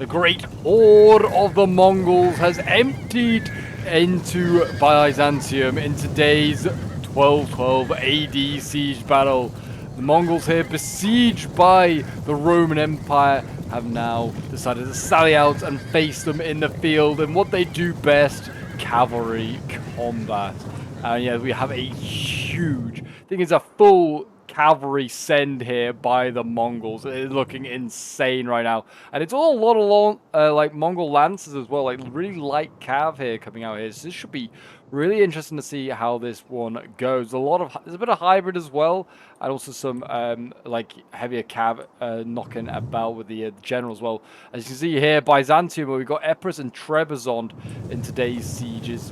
The great horde of the Mongols has emptied into Byzantium in today's 1212 AD siege battle. The Mongols here, besieged by the Roman Empire, have now decided to sally out and face them in the field in what they do best, cavalry combat. And yeah, we have a huge, I think it's a full cavalry send here by the Mongols. It is looking insane right now, and it's all a lot of long, like Mongol lances as well, like really light cav here coming out here. So this should be really interesting to see how this one goes. There's a bit of hybrid as well, and also some like heavier cav knocking about with the general as well. As you can see here, Byzantium, where we've got Epirus and Trebizond in today's sieges,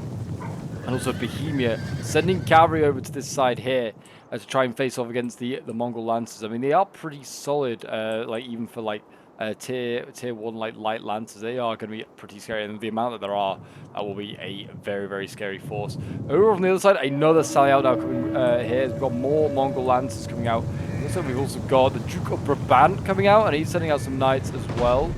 and also Bohemia sending cavalry over to this side here to try and face off against the Mongol lancers. I mean, they are pretty solid, like even for like tier 1 like light lancers. They are going to be pretty scary, and the amount that there are, that will be a very, very scary force. Over on the other side, another sally out now coming here. We've got more Mongol lancers coming out. Looks like we've also got the Duke of Brabant coming out, and he's sending out some knights as well.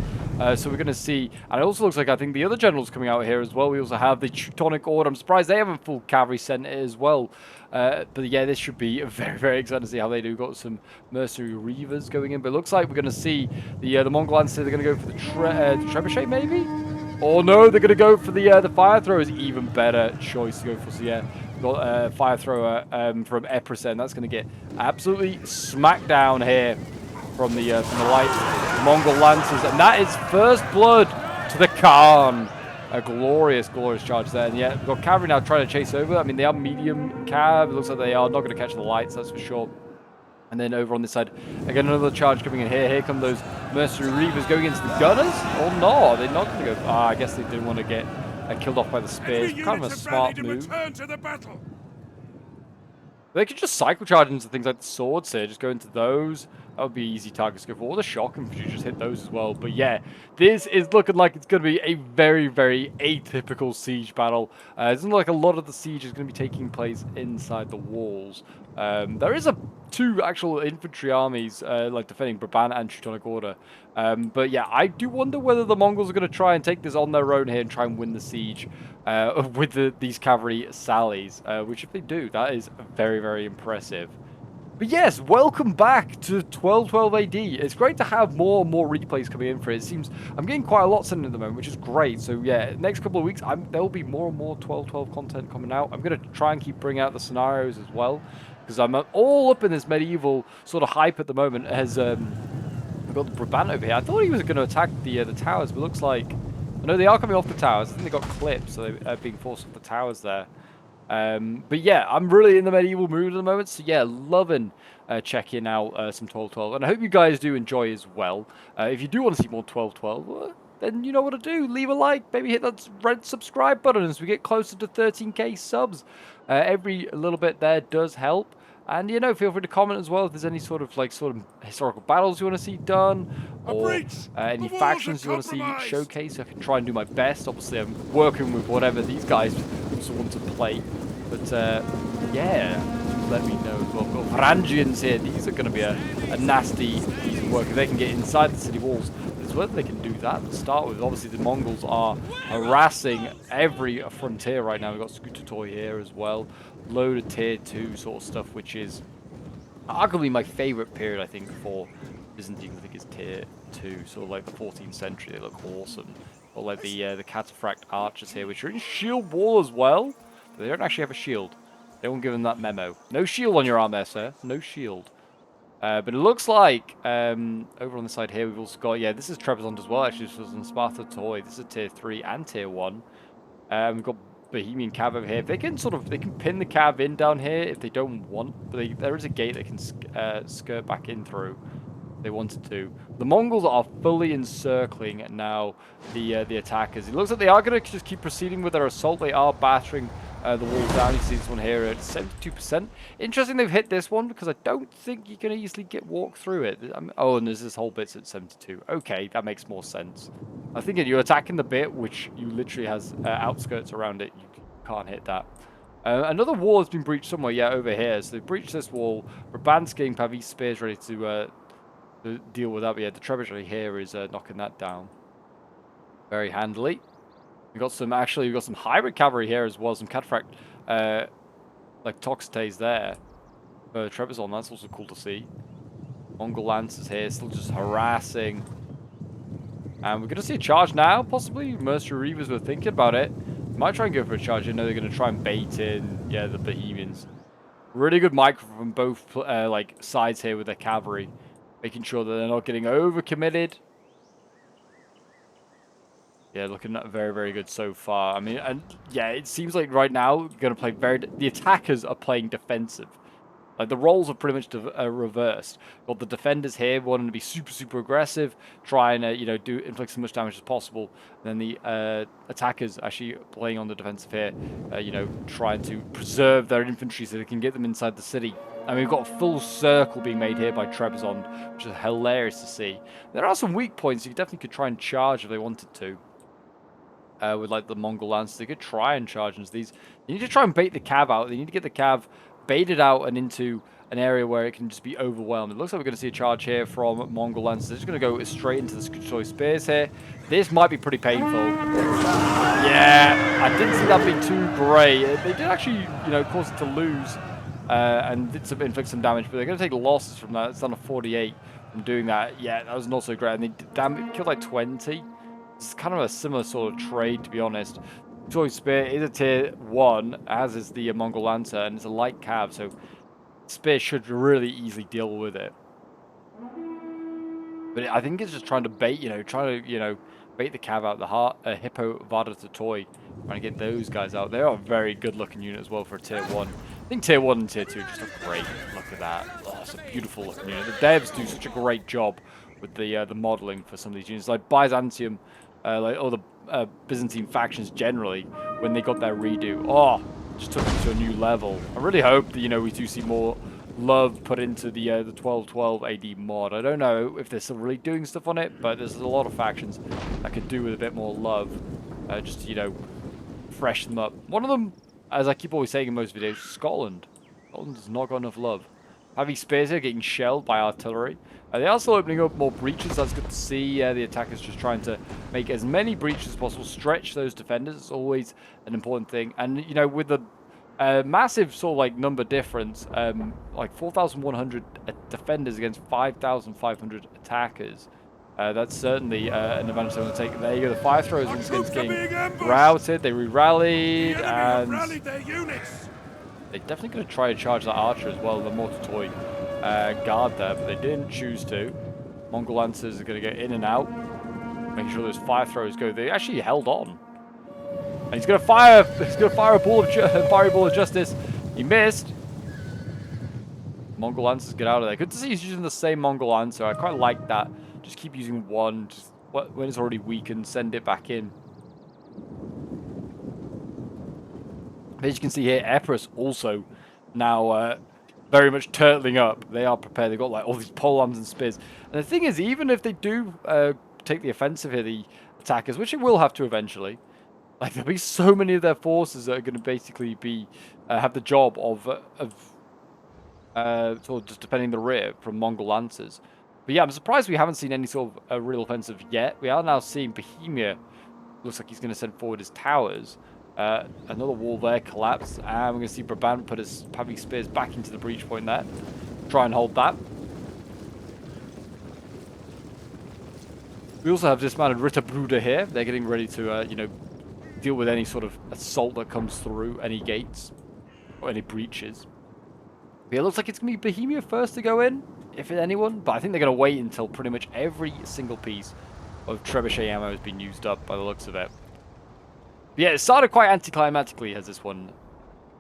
So we're going to see, and it also looks like I think the other generals coming out here as well. We also have the Teutonic Order. I'm surprised they haven't full cavalry sent as well. But yeah, this should be very, very exciting to see how they do. We've got some mercenary reavers going in, but it looks like we're going to see the Mongol lancers. They're going to go for the trebuchet maybe. Oh no, they're going to go for the fire thrower. Is even better choice to go for. So yeah, we've got fire thrower from Epirus, and that's going to get absolutely smacked down here from the light Mongol lancers, and that is first blood to the Khan. A glorious, glorious charge there, and yeah, we've got cavalry now trying to chase over. I mean, they are medium cav. It looks like they are not going to catch the lights, that's for sure. And then over on this side, again, another charge coming in here. Here come those mercenary reavers going into the gunners. Or no, they're not going to go. I guess they didn't want to get killed off by the spears. Kind of a smart move. They could just cycle charge into things like the swords here, just go into those. That would be easy targets to go for. Or the shock infantry, just hit those as well. But yeah, this is looking like it's going to be a very, very atypical siege battle. It doesn't look like a lot of the siege is going to be taking place inside the walls. There is two actual infantry armies like defending Brabant and Teutonic Order. But yeah, I do wonder whether the Mongols are going to try and take this on their own here and try and win the siege with these cavalry sallies. Which if they do, that is very, very impressive. But yes, welcome back to 1212 AD. It's great to have more and more replays coming in for it. It seems I'm getting quite a lot sent in at the moment, which is great. So yeah, next couple of weeks, there will be more and more 1212 content coming out. I'm going to try and keep bringing out the scenarios as well, because I'm all up in this medieval sort of hype at the moment. As we've got the Brabant over here. I thought he was going to attack the towers, but looks like no, they are coming off the towers. I think they got clipped, so they're being forced off the towers there. But yeah, I'm really in the medieval mood at the moment, so yeah, loving checking out some 1212, and I hope you guys do enjoy as well. If you do want to see more 1212, then you know what to do. Leave a like, maybe hit that red subscribe button as we get closer to 13k subs. Every little bit there does help. And, you know, feel free to comment as well if there's any sort of historical battles you want to see done, or any factions you want to see showcased. I can try and do my best. Obviously, I'm working with whatever these guys also want to play. But, yeah, let me know as well. We've got Varangians here. These are going to be a nasty piece of work. If they can get inside the city walls, it's whether they can do that to start with. Obviously, the Mongols are harassing every frontier right now. We've got Scooter Toy here as well. Load of tier 2 sort of stuff, which is arguably my favorite period, I think, for Byzantine. I think is tier 2, sort of like the 14th century. They look awesome. Or like the cataphract archers here, which are in shield wall as well. But they don't actually have a shield. They won't give them that memo. No shield on your arm there, sir. No shield. But it looks like over on the side here we've also got, yeah, this is Trebizond as well. Actually, this was in Sparta Toy. This is tier 3 and tier 1. We've got Bohemian cav over here. If they can they can pin the cav in down here if they don't want, but there is a gate they can skirt back in through if they wanted to. The Mongols are fully encircling now the attackers. It looks like they are going to just keep proceeding with their assault. They are battering the walls down. You see this one here at 72%. Interesting they've hit this one, because I don't think you can easily walk through it. Oh, and there's this whole bit's at 72. Okay, that makes more sense. I think if you're attacking the bit which you literally has outskirts around it, you can't hit that. Another wall has been breached somewhere, yeah, over here. So they've breached this wall. Brabant's getting Pavese spears ready to deal with that. But yeah, the trebuchet here is knocking that down. very handily. We've got some hybrid cavalry here as well, some cataphract, like Toxotes there. Trebizond, that's also cool to see. Mongol Lancers here, still just harassing. And we're going to see a charge now, possibly. Mercenary Reavers were thinking about it. Might try and go for a charge. I know they're going to try and bait in, yeah, the Bohemians. Really good micro from both like sides here with their cavalry, making sure that they're not getting overcommitted. Yeah, looking very, very good so far. I mean, and yeah, it seems like right now we're going to play the attackers are playing defensive. Like the roles are pretty much reversed. Got the defenders here wanting to be super, super aggressive, trying to inflict as much damage as possible. And then the attackers actually playing on the defensive here, trying to preserve their infantry so they can get them inside the city. And we've got a full circle being made here by Trebizond, which is hilarious to see. There are some weak points. You definitely could try and charge if they wanted to. With like the Mongol Lancers, they could try and charge into these. You need to try and bait the cav out. They need to get the cav baited out and into an area where it can just be overwhelmed. It looks like we're going to see a charge here from Mongol Lancers. They're just going to go straight into the choice spears here. This might be pretty painful. Yeah, I didn't see that being too great. They did actually, cause it to lose and did inflict some damage, but they're going to take losses from that. It's down to 48 from doing that. Yeah, that was not so great. And they killed like 20. It's kind of a similar sort of trade, to be honest. Choice Spear is a tier 1, as is the Mongol Lancer, and it's a light cav, so Spear should really easily deal with it. But I think it's just trying to bait, bait the cav out the heart, Hippo Vada Toy, trying to get those guys out. They are a very good looking unit as well for a tier 1. I think tier 1 and tier 2 just look great. Look at that. Oh, it's a beautiful looking unit. The devs do such a great job with the modeling for some of these units, like Byzantium. Like all the Byzantine factions generally, when they got their redo, just took them to a new level. I really hope that we do see more love put into the 1212 AD mod. I don't know if they're still really doing stuff on it, but there's a lot of factions that could do with a bit more love, just to freshen them up. One of them, as I keep always saying in most videos, Scotland. Scotland does not got enough love. Heavy spears here getting shelled by artillery. They are still opening up more breaches. That's good to see. The attackers just trying to make as many breaches as possible, stretch those defenders. It's always an important thing. And with the massive sort of like number difference, like 4,100 defenders against 5,500 attackers. That's certainly an advantage they want to take. There you go. The fire throwers against getting routed. They re-rallied and they're definitely going to try to charge that archer as well, the mortar toy guard there, but they didn't choose to. Mongol Lancers are going to get in and out, making sure those fire throwers go. They actually held on. And he's going to fire. He's going to fire a fiery ball of justice. He missed. Mongol Lancers get out of there. Good to see he's using the same Mongol Lancer. I quite like that. Just keep using one. Just when it's already weakened, send it back in. As you can see here, Epirus also now very much turtling up. They are prepared. They've got like all these polearms and spears. And the thing is, even if they do take the offensive here, the attackers, which it will have to eventually, like there'll be so many of their forces that are going to basically be have the job of sort of just defending the rear from Mongol Lancers. But yeah, I'm surprised we haven't seen any sort of a real offensive yet. We are now seeing Bohemia. Looks like he's going to send forward his towers. Another wall there collapsed, and we're going to see Brabant put his heavy spears back into the breach point there. Try and hold that. We also have dismounted Ritterbruder here. They're getting ready to, deal with any sort of assault that comes through any gates or any breaches. But it looks like it's going to be Bohemia first to go in, if anyone. But I think they're going to wait until pretty much every single piece of trebuchet ammo has been used up by the looks of it. But yeah, it started quite anticlimactically as this one,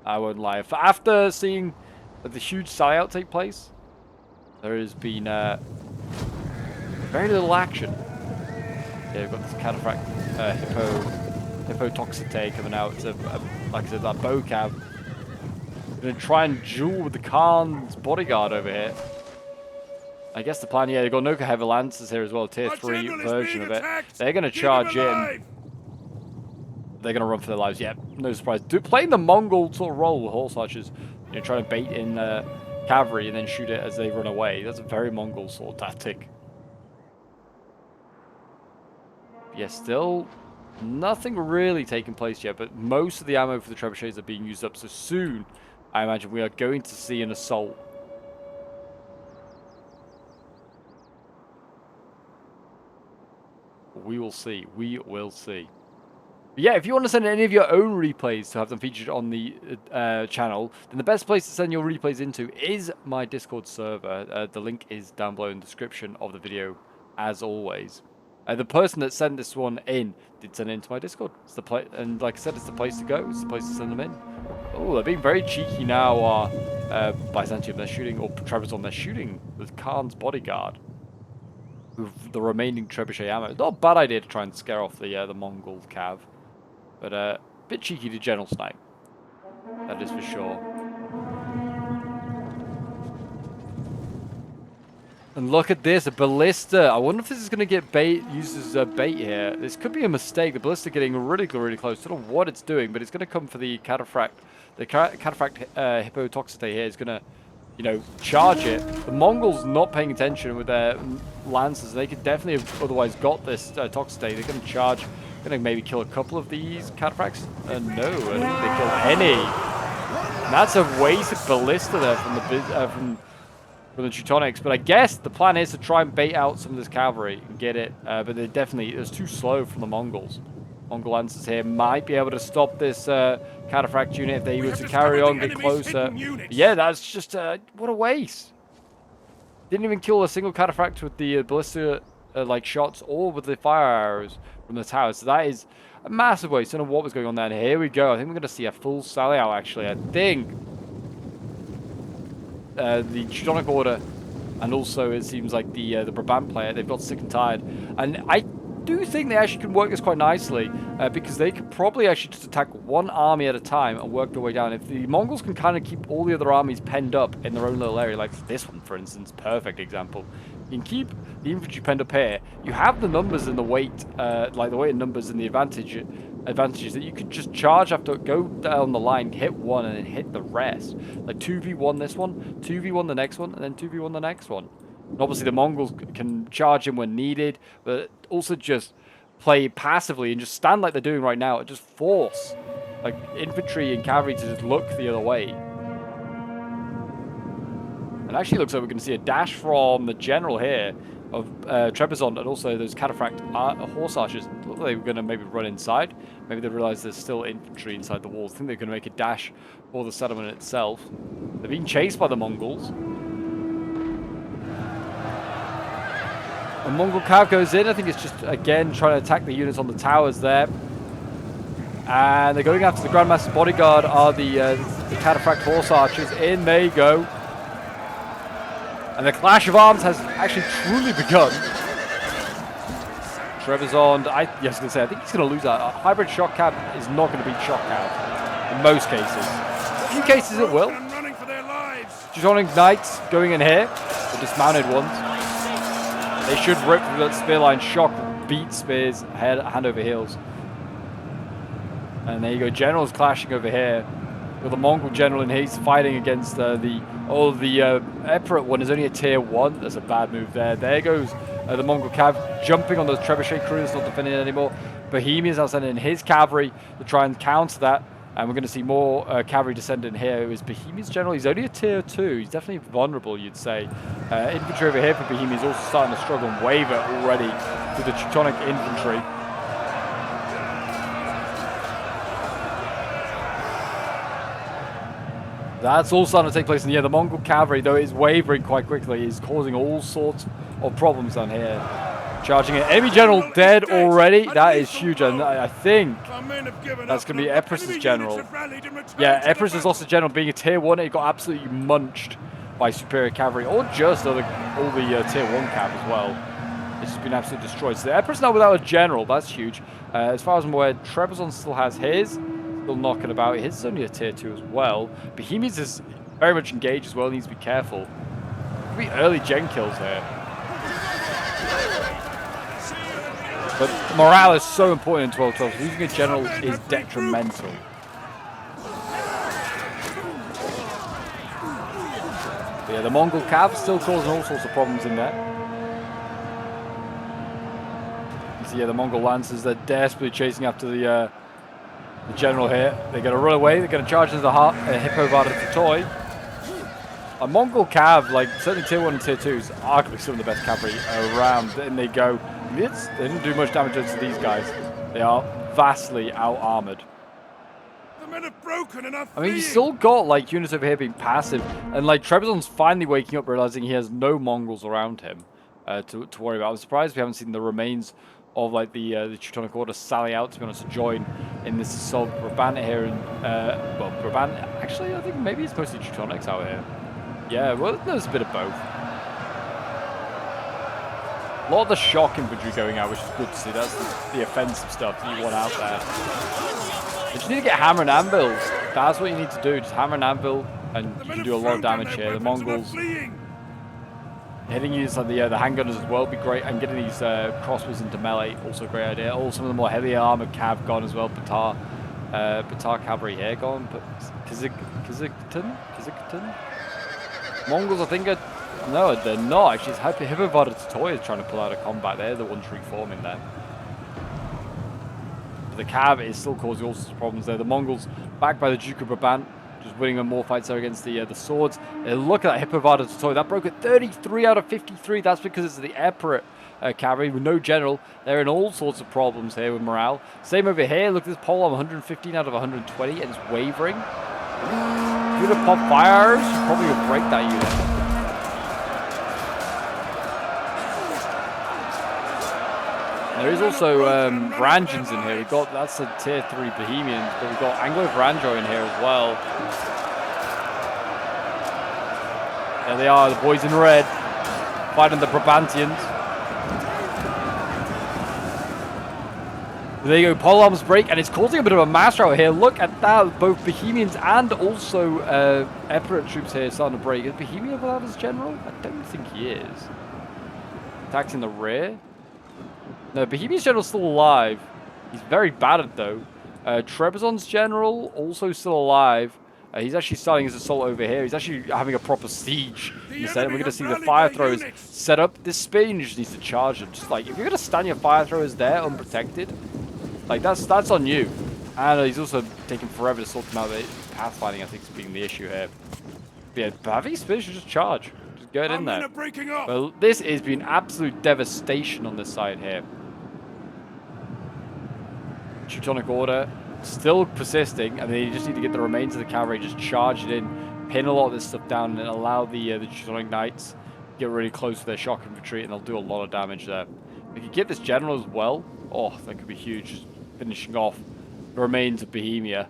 I won't lie. After seeing the huge sell-out take place, there has been very little action. Yeah, we've got this cataphract Hippo Toxote coming out. It's like I said, that bow cav. Gonna try and duel with the Khan's bodyguard over here. I guess the plan, yeah, they've got no heavy lancers here as well, tier 3 version of it. They're gonna charge in. They're going to run for their lives. Yeah, no surprise. Playing the Mongol sort of role with horse archers, trying to bait in cavalry and then shoot it as they run away. That's a very Mongol sort of tactic. Yeah, still Nothing really taking place yet, but most of the ammo for the trebuchets are being used up. So soon, I imagine we are going to see an assault. We will see. We will see. But yeah, if you want to send any of your own replays to have them featured on the channel, then the best place to send your replays into is my Discord server. The link is down below in the description of the video, as always. The person that sent this one in did send it into my Discord. It's the and like I said, it's the place to go. It's the place to send them in. Oh, they're being very cheeky now. Byzantium, they're shooting, or Trebizond, they're shooting with Khan's bodyguard with the remaining trebuchet ammo. Not a bad idea to try and scare off the Mongol cav. But a bit cheeky to general snipe. That is for sure. And look at this, a ballista. I wonder if this is going to get used as a bait here. This could be a mistake. The ballista getting really close. I don't know what it's doing, but it's going to come for the cataphract. The cataphract hippotoxite here is going to, you know, charge it. The Mongols not paying attention with their lances. They could definitely have otherwise got this toxite. They're going to charge. Gonna maybe kill a couple of these cataphracts? No, I don't think they kill any. And that's a wasted ballista there from the Teutonics. But I guess the plan is to try and bait out some of this cavalry and get it. But it was too slow from the Mongols. Mongol lancers here might be able to stop this cataphract unit if they were to carry on, get closer. Yeah, that's just what a waste. Didn't even kill a single cataphract with the ballista like shots or with the fire arrows from the tower. So that is a massive waste. I don't know what was going on there. And here we go. I think we're going to see a full sally out, actually. I think the Teutonic Order, and also it seems like the Brabant player, they've got sick and tired. And I do think they actually can work this quite nicely because they could probably actually just attack one army at a time and work their way down. If the Mongols can kind of keep all the other armies penned up in their own little area, like this one, for instance, perfect example. You can keep the infantry penned up here. You have the numbers and the weight, like the weight and numbers and the advantages that you could just charge after, go down the line, hit one, and then hit the rest. Like 2v1 this one, 2v1 the next one, and then 2v1 the next one. And obviously the Mongols can charge in when needed, but also just play passively and just stand like they're doing right now and just force like infantry and cavalry to just look the other way. It actually looks like we're going to see a dash from the general here of Trebizond and also those cataphract horse archers. Look like they were going to maybe run inside. Maybe they realize there's still infantry inside the walls. I think they're going to make a dash for the settlement itself. They're being chased by the Mongols. And Mongol cav goes in. I think it's just, again, trying to attack the units on the towers there. And they're going after the Grandmaster's bodyguard are the cataphract horse archers. In they go. And the clash of arms has actually truly begun. Trebizond, I was going to say, I think he's going to lose that. A hybrid shock cab is not going to beat shock cab in most cases. In a few cases it will. Teutonic Knights going in here, the dismounted ones. They should rip through that spear line. Shock beat spears hand over heels. And there you go, generals clashing over here. With the Mongol general in he's fighting against the Epirate one is only a tier 1. That's a bad move there. There goes the Mongol cav jumping on those trebuchet crews, not defending it anymore. Bohemians now sending in his cavalry to try and counter that. And we're going to see more cavalry descend in here. Who is Bohemians general? He's only a tier 2. He's definitely vulnerable, you'd say. Infantry over here for Bohemians also starting to struggle and waver already to the Teutonic infantry. That's all starting to take place. And yeah, the Mongol cavalry, though, is wavering quite quickly, is causing all sorts of problems down here. Charging it. Enemy general dead already. That is huge. And I think that's going to be Epirus's general. Yeah, Epirus has lost a general being a tier 1. It got absolutely munched by superior cavalry, or just all the tier 1 cav as well. It's just been absolutely destroyed. So the Epirus now without a general. That's huge. As far as I'm aware, Trebizond still has his. Still knocking about. His is only a tier 2 as well. Bohemians is very much engaged as well. Needs to be careful. Could be early gen kills here. But morale is so important in 12-12. Losing a general is detrimental. But yeah, the Mongol cav still causing all sorts of problems in there. see the Mongol lancers. They're desperately chasing after the general here. They're going to run away. They're going to charge into the Hippo Vardatoi. A Mongol cav, like certainly tier 1 and tier 2, is arguably some of the best cavalry around. And they go, they didn't do much damage to these guys. They are vastly out-armored. The men have broken and are I mean, he's still got like units over here being passive. And like Trebizond's finally waking up, realizing he has no Mongols around him to worry about. I'm surprised we haven't seen the remains of like the Teutonic Order sally out, to be honest, to join in this assault. Brabant here, and well, Brabant, actually, I think maybe it's mostly Teutonics out here. Yeah, well, there's a bit of both. A lot of the shock infantry going out, which is good to see. That's the offensive stuff that you want out there. You just need to get hammer and anvils. That's what you need to do. Just hammer and anvil, and you can do a lot of damage here. The Mongols hitting units like the handgunners as well would be great, and getting these crossbows into melee, also a great idea. All some of the more heavily armored cav gone as well. Batar cavalry here gone, but Kazakhstan? Mongols, I think, no, they're not. Actually, it's Hippo Vardatoi is trying to pull out of combat. They're the ones reforming there. But the cav is still causing all sorts of problems there. The Mongols, backed by the Duke of Brabant, just winning more fights there against the swords. Look at that Hippo Vardatoi. That broke at 33 out of 53. That's because it's the Emperor cavalry with no general. They're in all sorts of problems here with morale. Same over here. Look at this pole on 115 out of 120, and it's wavering. If you would have popped fire arrows, you probably would break that unit. There is also Varangians in here. We've got, that's a tier 3 Bohemians, but we've got Anglo-Varangian in here as well. There they are, the boys in red, fighting the Brabantians. There you go, polearms break, and it's causing a bit of a massacre out here. Look at that, both Bohemians and also Emperor troops here starting to break. Is Bohemia without his general? I don't think he is. Attacks in the rear. No, Bohemia's general's still alive. He's very battered though. Trebizond's general also still alive. He's actually starting his assault over here. He's actually having a proper siege instead. We're going to see the fire throwers set up. This Spain just needs to charge them. Just like, if you're going to stand your fire throwers there unprotected, like that's on you. And he's also taking forever to sort them out. Pathfinding, I think, is being the issue here. But yeah, Bavi Spear should just charge. Just get in there. Well, this has been absolute devastation on this side here. Teutonic Order still persisting, and then you just need to get the remains of the cavalry, just charge it in, pin a lot of this stuff down, and allow the Teutonic Knights get really close to their shock infantry, and they'll do a lot of damage there. If you get this general as well, oh, that could be huge, just finishing off the remains of Bohemia.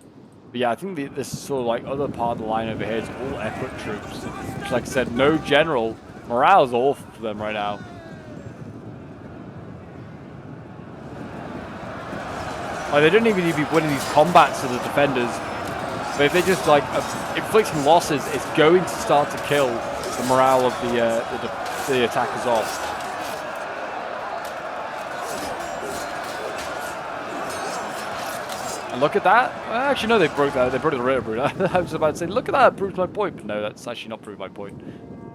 But yeah, I think this is sort of like other part of the line over here is all effort troops, which, like I said, no general. Morale's awful for them right now. Like, they don't even need to be winning these combats to the defenders, but if they just like inflicting losses, it's going to start to kill the morale of the attackers off. And look at that. Actually, no, they broke that. They broke the rear brute. I was about to say, look at that, proves my point, but no, that's actually not proved my point.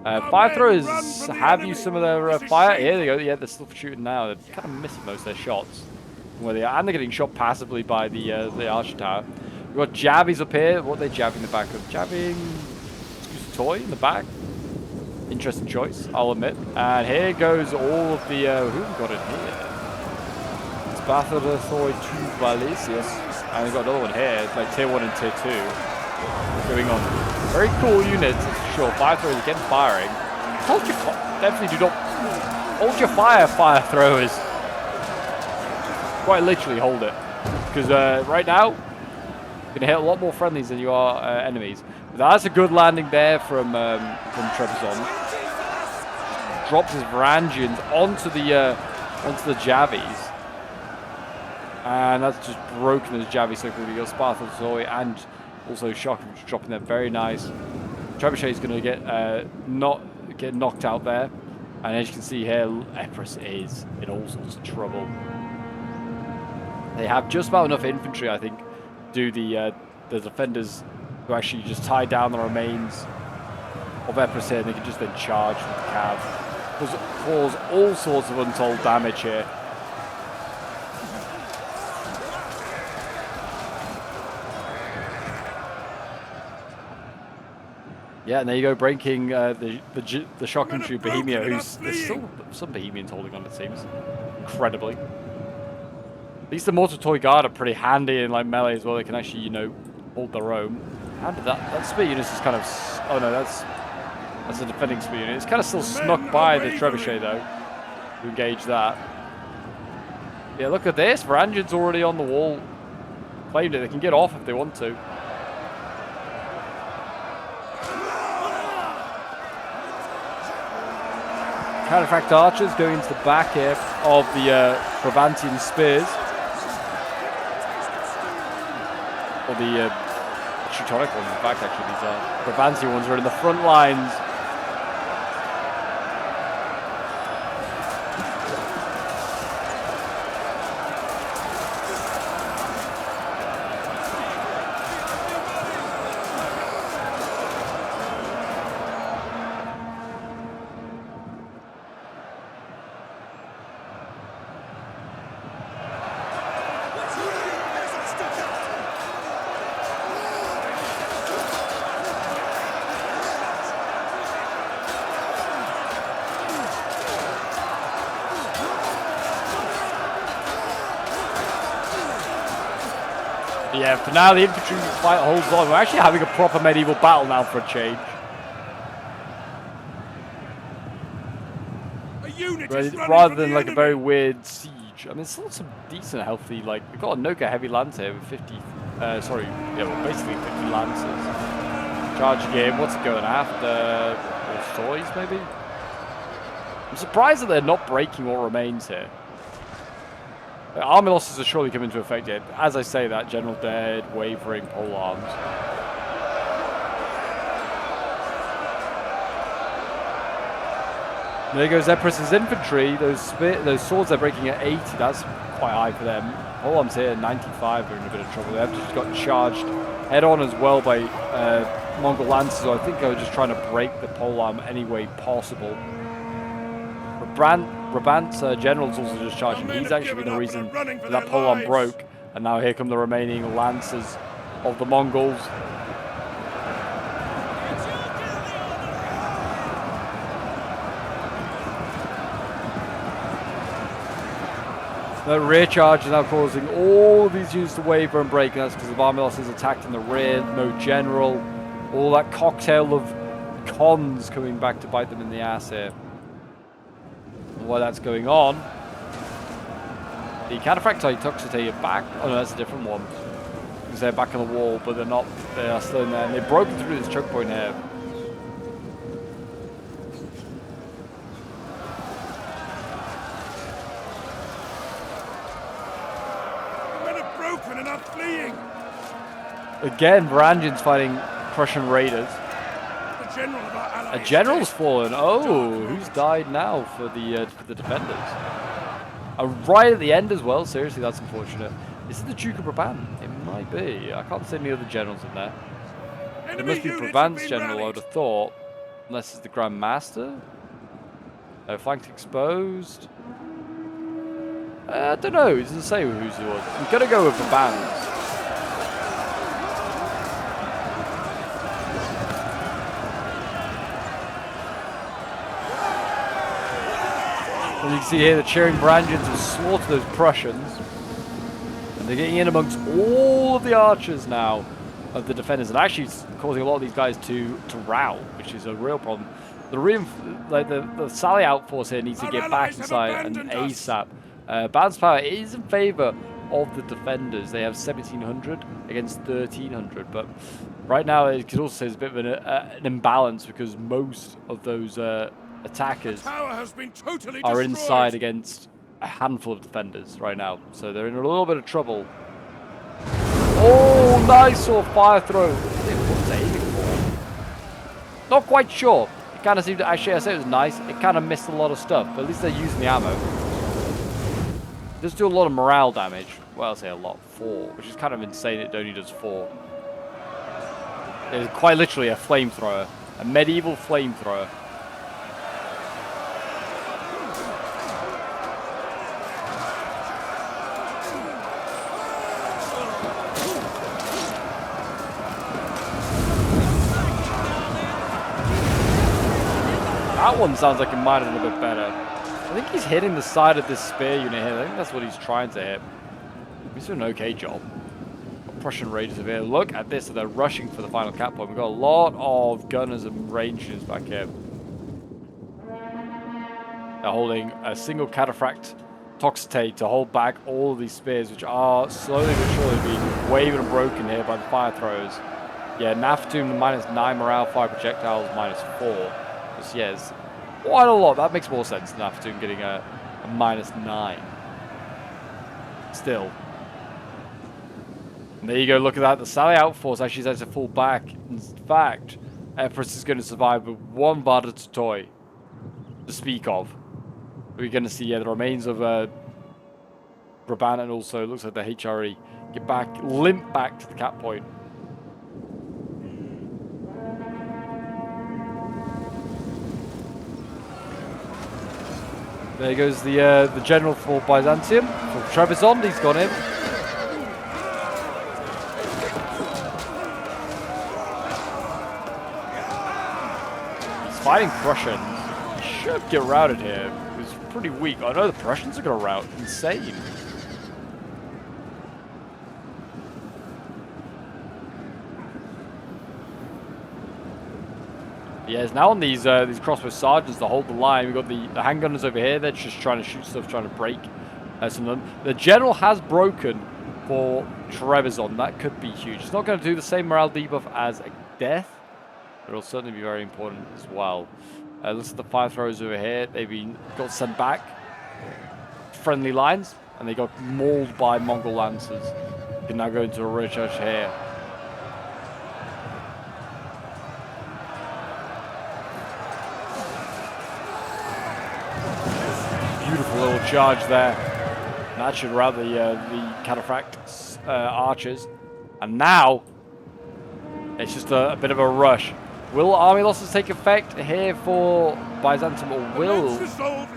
Fire throwers have used some of their fire. Here they go. Yeah, they're still shooting now. They're kind of missing most of their shots. Where they are, and they're getting shot passively by the archer tower. We've got Javies up here. What are they jabbing the back of? Jabbing toy in the back. Interesting choice, I'll admit. And here goes all of the who have we got in here? It's Batharathoy 2 Valesius. And we've got another one here. It's like tier 1 and tier 2 going on. Very cool units, for sure. Fire throwers again firing. Hold your definitely do not hold your fire throwers. Quite literally hold it, because right now you're gonna hit a lot more friendlies than you are enemies. But that's a good landing there from Trebizond. Drops his Varangians onto the Javies, and that's just broken his Javi circle. You got Sparthazoy and also Shock dropping there. Very nice. Trebuchet is gonna get knocked out there, and as you can see here, Epirus is in all sorts of trouble. They have just about enough infantry, I think, to do the defenders who actually just tie down the remains of Epirus here, and they can just then charge with the cav. Cause all sorts of untold damage here. Yeah, and there you go, breaking the shock infantry Men have Bohemia, broken and who's are there's still fleeing. some Bohemians holding on, it seems. Incredibly. At least the mortar toy guard are pretty handy in like melee as well. They can actually, you know, hold their own. How did that spear unit is kind of... Oh no, that's a defending spear unit. It's kind of still snuck by the trebuchet though. To engage that. Yeah, look at this. Varangian's already on the wall. Claimed it. They can get off if they want to. Counterfact archers going into the back here of the Brabantian spears. Or the Teutonic ones, in fact, actually. These Brabantian ones are in the front lines. Yeah, for now the infantry fight holds on. We're actually having a proper medieval battle now for a change. A unit is running Rather from than the like enemy. a very weird siege. I mean, it's still some decent, healthy, like, we've got a Noka heavy lance here with 50, sorry, yeah, well, basically 50 lances. Charging in, what's it going after? Soys, maybe? I'm surprised that they're not breaking what remains here. Army losses are surely coming into effect yet. As I say that, General dead, wavering, pole arms. There goes Empress's infantry. Those swords they're breaking at 80. That's quite high for them. Pole arms here, 95. They're in a bit of trouble. They've just got charged head on as well by Mongol lancers. So I think they were just trying to break the pole arm any way possible. Brabant's general's also just charging. He's actually been the reason that pole arm broke. And now here come the remaining lancers of the Mongols. The rear charge is now causing all of these units to waver and break, and that's because of army losses attacked in the rear, no general, all that cocktail of cons coming back to bite them in the ass here. And while that's going on, the Cataphracti Tuxite are back. Oh no, that's a different one. Because they're back on the wall, but they're not. They are still in there, and they've broken through this choke point here. And are fleeing. Again, Varangian's fighting Prussian raiders. The general of our allies. A general's fallen. Oh, who's died now for the defenders? Right at the end as well. Seriously, that's unfortunate. Is it the Duke of Brabant? It might be. I can't see any other generals in there. It must be Brabant's general, I would have thought. Unless it's the Grand Master. Flanked exposed. I don't know. It doesn't say whose it was. I'm going to go with Brabant's. As you can see here, the cheering Varangians have slaughtered those Prussians. And they're getting in amongst all of the archers now of the defenders. And actually it's causing a lot of these guys to rout, which is a real problem. The sally out force here needs to get back inside and ASAP. Balance power is in favor of the defenders. They have 1,700 against 1,300. But right now, it could also say there's a bit of an imbalance because most of those attackers are inside against a handful of defenders right now. So they're in a little bit of trouble. Oh, nice sort of fire throw. What was they aiming for? Not quite sure. It kind of seemed to, actually, I say it was nice. It kind of missed a lot of stuff, but at least they're using the ammo. It does do a lot of morale damage. Well, I'll say a lot, 4, which is kind of insane. It only does 4. It's quite literally a flamethrower, a medieval flamethrower. That one sounds like it might have been a bit better. I think he's hitting the side of this spear unit here. I think that's what he's trying to hit. He's doing an okay job. Prussian Raiders over here. Look at this. So they're rushing for the final cap point. We've got a lot of gunners and rangers back here. They're holding a single cataphract Toxitate to hold back all of these spears, which are slowly but surely being waved and broken here by the fire throws. Yeah, Naftoon -9 morale, fire projectiles -4. Just, yes, quite a lot. That makes more sense than Naftoon getting a -9. Still. And there you go, look at that. The Sally Out force actually has to fall back. In fact, Empress is going to survive with one Vada Toy to speak of. We're going to see, yeah, the remains of Brabant, and also it looks like the HRE get back, limp back to the cap point. There goes the general for Byzantium, for Trebizond. He's gone in. He's fighting Prussians. He should get routed here. He's pretty weak. I know the Prussians are going to rout. Insane. Yeah, it's now on these crossbow sergeants to hold the line. We've got the handgunners over here. They're just trying to shoot stuff, trying to break some of them. The general has broken for Trebizond. That could be huge. It's not going to do the same morale debuff as a death, but it'll certainly be very important as well. Listen to the fire throwers over here. They've got sent back. Friendly lines, and they got mauled by Mongol lancers. You can now go into a recharge here. Beautiful little charge there. And that should rout the cataphract archers. And now, it's just a bit of a rush. Will army losses take effect here for Byzantium, or will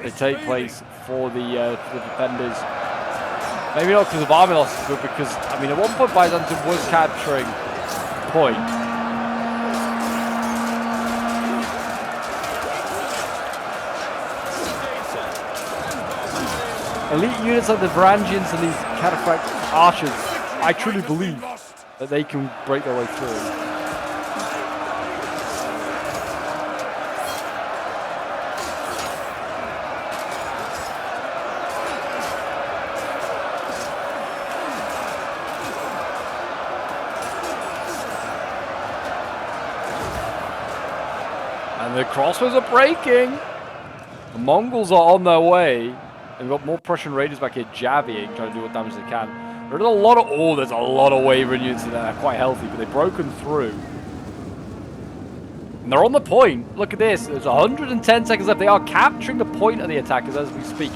they take place for the defenders? Maybe not because of army losses, but because, I mean, at one point Byzantium was capturing point. Elite units like the Varangians and these cataphract archers, I truly believe that they can break their way through. And the crossbows are breaking. The Mongols are on their way. And we've got more Prussian Raiders back here jabbing, trying to do what damage they can. There's a lot of wavering units in there. They're quite healthy, but they've broken through. And they're on the point. Look at this. There's 110 seconds left. They are capturing the point of the attackers as we speak.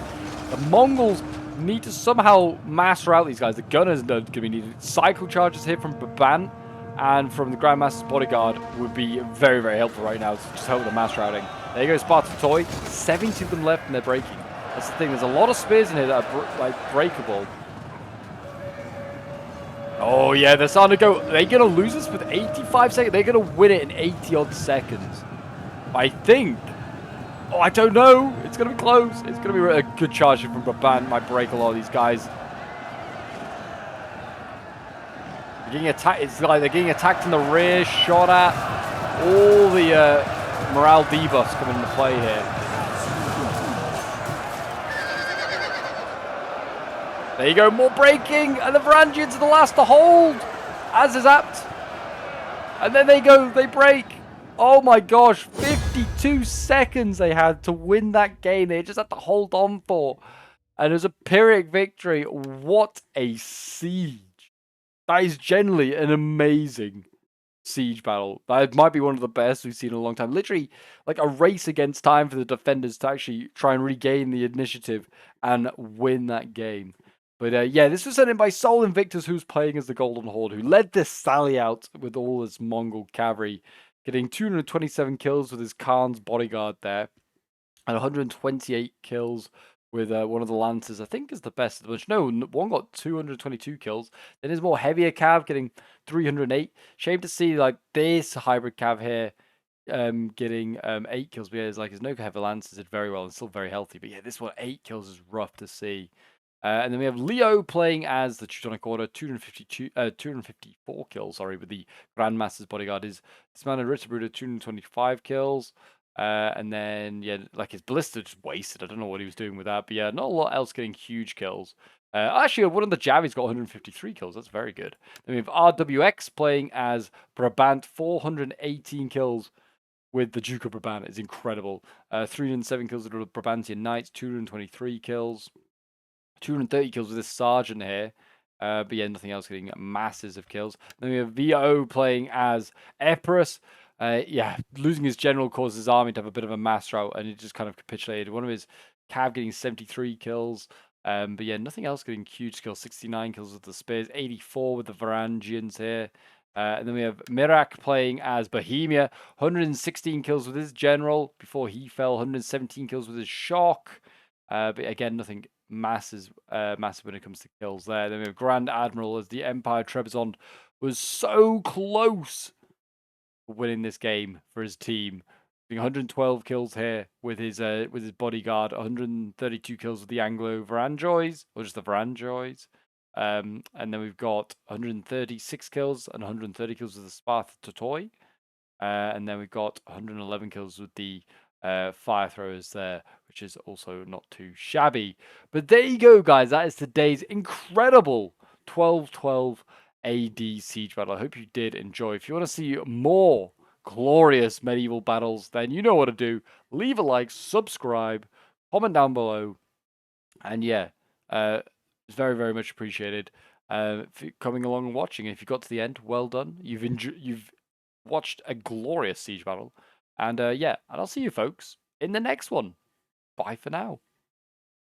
The Mongols need to somehow master out these guys. The gunners are going to be needed. Cycle charges here from Brabant and from the Grandmaster's bodyguard would be very, very helpful right now to just help with the mass routing. There you go, Sparta Toy. 70 of them left and they're breaking. That's the thing. There's a lot of spears in here that are breakable. Oh, yeah, they're starting to go. They're going to lose this with 85 seconds. They're going to win it in 80-odd seconds. I think. Oh, I don't know. It's going to be close. It's going to be a good charge from Brabant. Might break a lot of these guys. They're getting attacked. It's like they're getting attacked in the rear, shot at. All the morale debuffs coming into play here. There you go, more breaking, and the Varangians are the last to hold, as is apt. And then they go, they break. Oh my gosh, 52 seconds they had to win that game. They just had to hold on for. And it was a Pyrrhic victory. What a siege. That is generally an amazing siege battle. That might be one of the best we've seen in a long time. Literally, like a race against time for the defenders to actually try and regain the initiative and win that game. But yeah, this was sent in by Sol Invictus, who's playing as the Golden Horde, who led this sally out with all his Mongol cavalry, getting 227 kills with his Khan's bodyguard there, and 128 kills with one of the Lancers. I think is the best of the bunch. No, one got 222 kills. Then there's more heavier cav getting 308. Shame to see like this hybrid cav here getting 8 kills. But yeah, it's like his no heavy lances did very well and still very healthy. But yeah, this one 8 kills is rough to see. And then we have Leo playing as the Teutonic Order, 254 kills, sorry, with the Grandmaster's Bodyguard. His dismounted Ritterbruder, 225 kills. And then, yeah, like his Ballista just wasted. I don't know what he was doing with that. But yeah, not a lot else getting huge kills. Actually, one of the Javis got 153 kills. That's very good. Then we have RWX playing as Brabant, 418 kills with the Duke of Brabant. It's incredible. 307 kills with the Brabantian Knights, 223 kills. 230 kills with this sergeant here. But yeah, nothing else getting masses of kills. Then we have VO playing as Epirus. Yeah, losing his general caused his army to have a bit of a mass rout, and he just kind of capitulated. One of his cav getting 73 kills. But yeah, nothing else getting huge kills. 69 kills with the spears, 84 with the Varangians here. And then we have Mirak playing as Bohemia, 116 kills with his general before he fell, 117 kills with his shock. But again, nothing massive when it comes to kills there. Then we have Grand Admiral as the Empire Trebizond was so close to winning this game for his team. 112 kills here with his bodyguard, 132 kills with the Anglo Varangios, or just the Varangios. And then we've got 136 kills and 130 kills with the Sparta Totoi. And then we've got 111 kills with the fire throwers there, which is also not too shabby. But there you go, guys. That is today's incredible 1212 AD siege battle. I hope you did enjoy. If you want to see more glorious medieval battles, then you know what to do. Leave a like, subscribe, comment down below, and yeah, it's very, very much appreciated for coming along and watching. And if you got to the end, well done. You've watched a glorious siege battle. And yeah, and I'll see you folks in the next one. Bye for now.